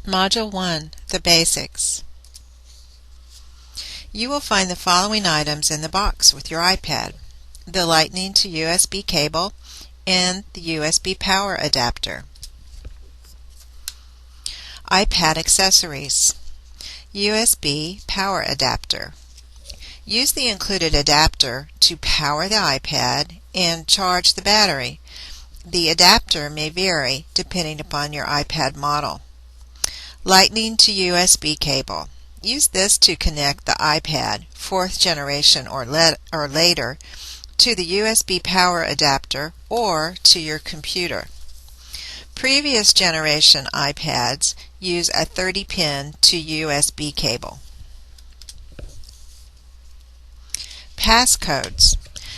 Module 1, The Basics. You will find the following items in the box with your iPad: the Lightning to USB cable and the USB power adapter. iPad accessories. USB power adapter. Use the included adapter to power the iPad and charge the battery. The adapter may vary depending upon your iPad model. Lightning to USB cable. Use this to connect the iPad, 4th generation or later, to the USB power adapter or to your computer. Previous generation iPads use a 30-pin to USB cable. Passcodes.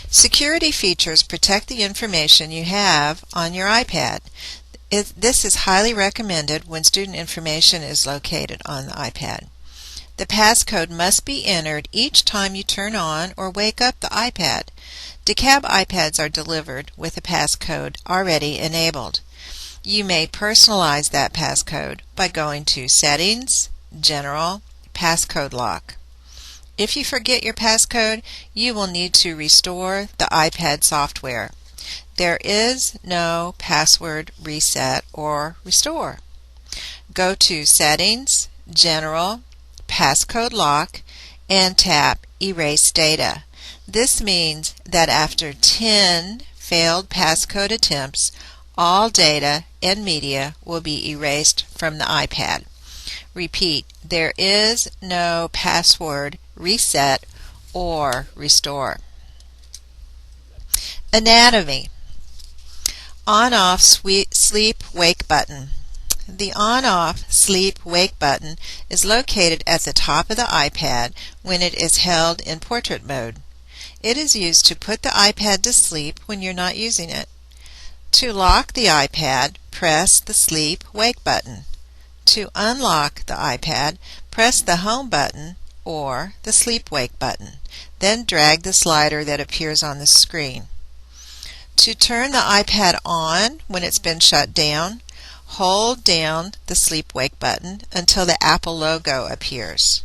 Security features protect the information you have on your iPad. This is highly recommended when student information is located on the iPad. The passcode must be entered each time you turn on or wake up the iPad. DeKalb iPads are delivered with a passcode already enabled. You may personalize that passcode by going to Settings, General, Passcode Lock. If you forget your passcode, you will need to restore the iPad software. There is no password reset or restore. Go to Settings, General, Passcode Lock, and tap Erase Data. This means that after 10 failed passcode attempts, all data and media will be erased from the iPad. Repeat, there is no password reset or restore. Anatomy. On-off sleep-wake button. The on-off sleep-wake button is located at the top of the iPad when it is held in portrait mode. It is used to put the iPad to sleep when you're not using it. To lock the iPad, press the sleep-wake button. To unlock the iPad, press the home button or the sleep-wake button. Then drag the slider that appears on the screen. To turn the iPad on when it's been shut down, hold down the sleep-wake button until the Apple logo appears.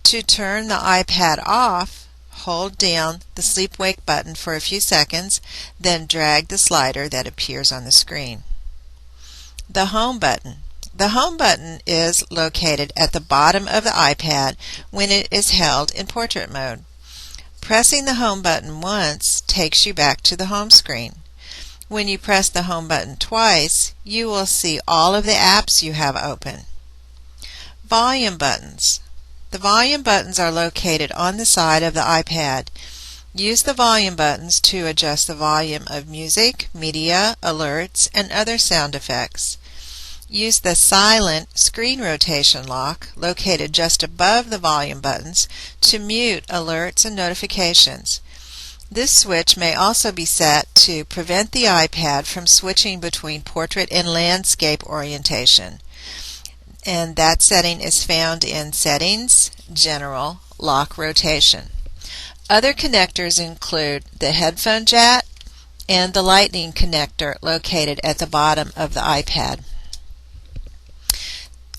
To turn the iPad off, hold down the sleep-wake button for a few seconds, then drag the slider that appears on the screen. The home button. The home button is located at the bottom of the iPad when it is held in portrait mode. Pressing the home button once takes you back to the home screen. When you press the home button twice, you will see all of the apps you have open. Volume buttons. The volume buttons are located on the side of the iPad. Use the volume buttons to adjust the volume of music, media, alerts, and other sound effects. Use the silent screen rotation lock located just above the volume buttons to mute alerts and notifications. This switch may also be set to prevent the iPad from switching between portrait and landscape orientation. And that setting is found in Settings, General, Lock Rotation. Other connectors include the headphone jack and the Lightning connector located at the bottom of the iPad.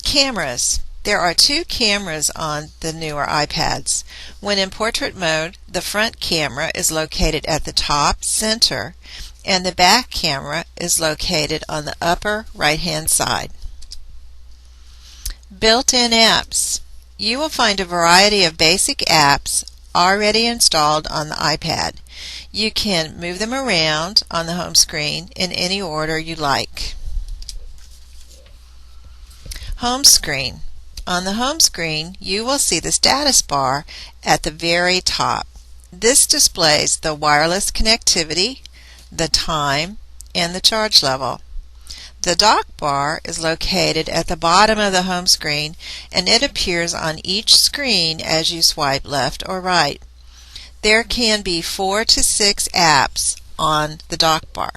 Cameras. There are 2 cameras on the newer iPads. When in portrait mode, the front camera is located at the top center and the back camera is located on the upper right-hand side. Built-in apps. You will find a variety of basic apps already installed on the iPad. You can move them around on the home screen in any order you like. Home screen. On the home screen, you will see the status bar at the very top. This displays the wireless connectivity, the time, and the charge level. The dock bar is located at the bottom of the home screen, and it appears on each screen as you swipe left or right. There can be 4 to 6 apps on the dock bar.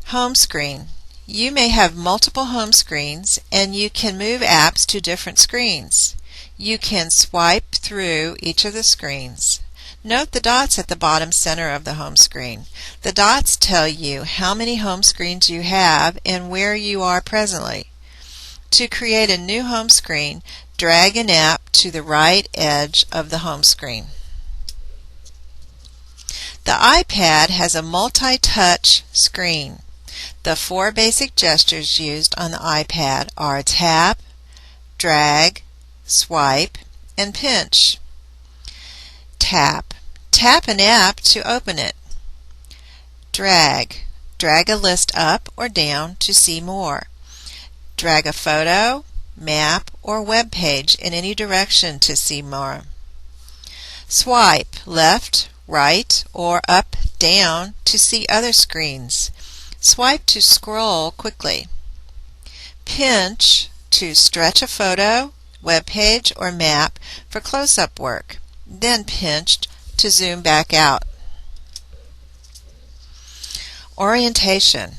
Home screen. You may have multiple home screens and you can move apps to different screens. You can swipe through each of the screens. Note the dots at the bottom center of the home screen. The dots tell you how many home screens you have and where you are presently. To create a new home screen, drag an app to the right edge of the home screen. The iPad has a multi-touch screen. The 4 basic gestures used on the iPad are tap, drag, swipe, and pinch. Tap. Tap an app to open it. Drag. Drag a list up or down to see more. Drag a photo, map, or web page in any direction to see more. Swipe. Left, right, or up, down to see other screens. Swipe to scroll quickly. Pinch to stretch a photo, web page, or map for close-up work. Then pinch to zoom back out. Orientation.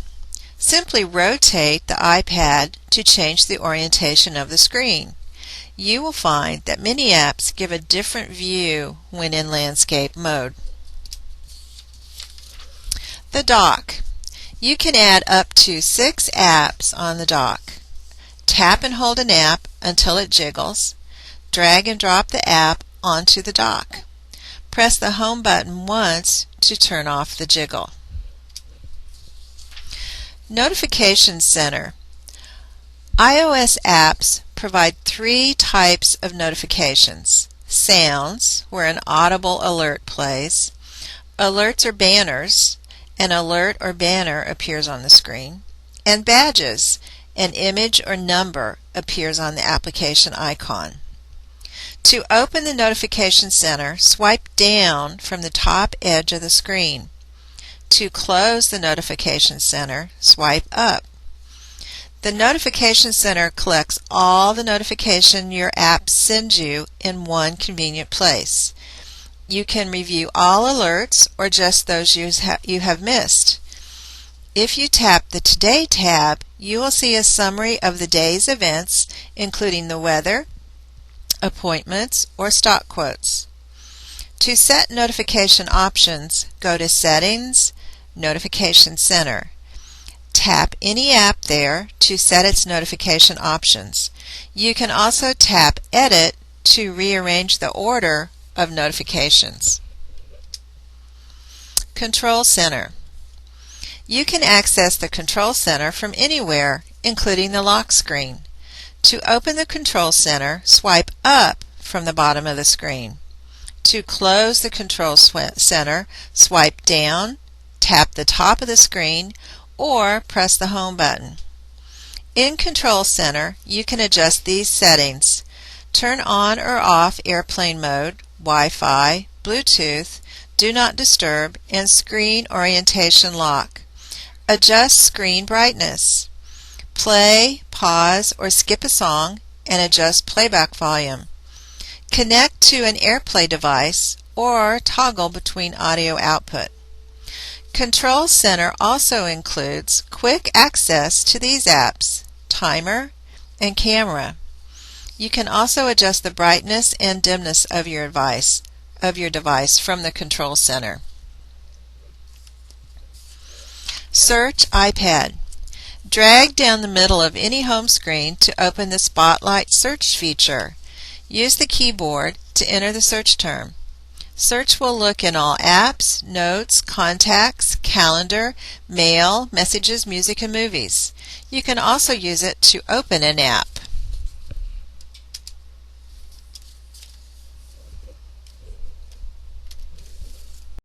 Simply rotate the iPad to change the orientation of the screen. You will find that many apps give a different view when in landscape mode. The dock. You can add up to 6 apps on the dock. Tap and hold an app until it jiggles. Drag and drop the app onto the dock. Press the home button once to turn off the jiggle. Notification Center. iOS apps provide 3 types of notifications. Sounds, where an audible alert plays. Alerts or banners. An alert or banner appears on the screen. And badges. An image or number appears on the application icon. To open the Notification Center, swipe down from the top edge of the screen. To close the Notification Center, swipe up. The Notification Center collects all the notification your app sends you in one convenient place. You can review all alerts or just those you have missed. If you tap the Today tab, you will see a summary of the day's events, including the weather, appointments, or stock quotes. To set notification options, go to Settings, Notification Center. Tap any app there to set its notification options. You can also tap Edit to rearrange the order of notifications. Control Center. You can access the Control Center from anywhere, including the lock screen. To open the Control Center, swipe up from the bottom of the screen. To close the Control Center, swipe down, tap the top of the screen, or press the Home button. In Control Center, you can adjust these settings. Turn on or off airplane mode, Wi-Fi, Bluetooth, Do Not Disturb, and Screen Orientation Lock. Adjust screen brightness. Play, pause, or skip a song and adjust playback volume. Connect to an AirPlay device or toggle between audio output. Control Center also includes quick access to these apps, timer, and camera. You can also adjust the brightness and dimness of your device from the Control Center. Search iPad. Drag down the middle of any home screen to open the Spotlight search feature. Use the keyboard to enter the search term. Search will look in all apps, notes, contacts, calendar, mail, messages, music, and movies. You can also use it to open an app.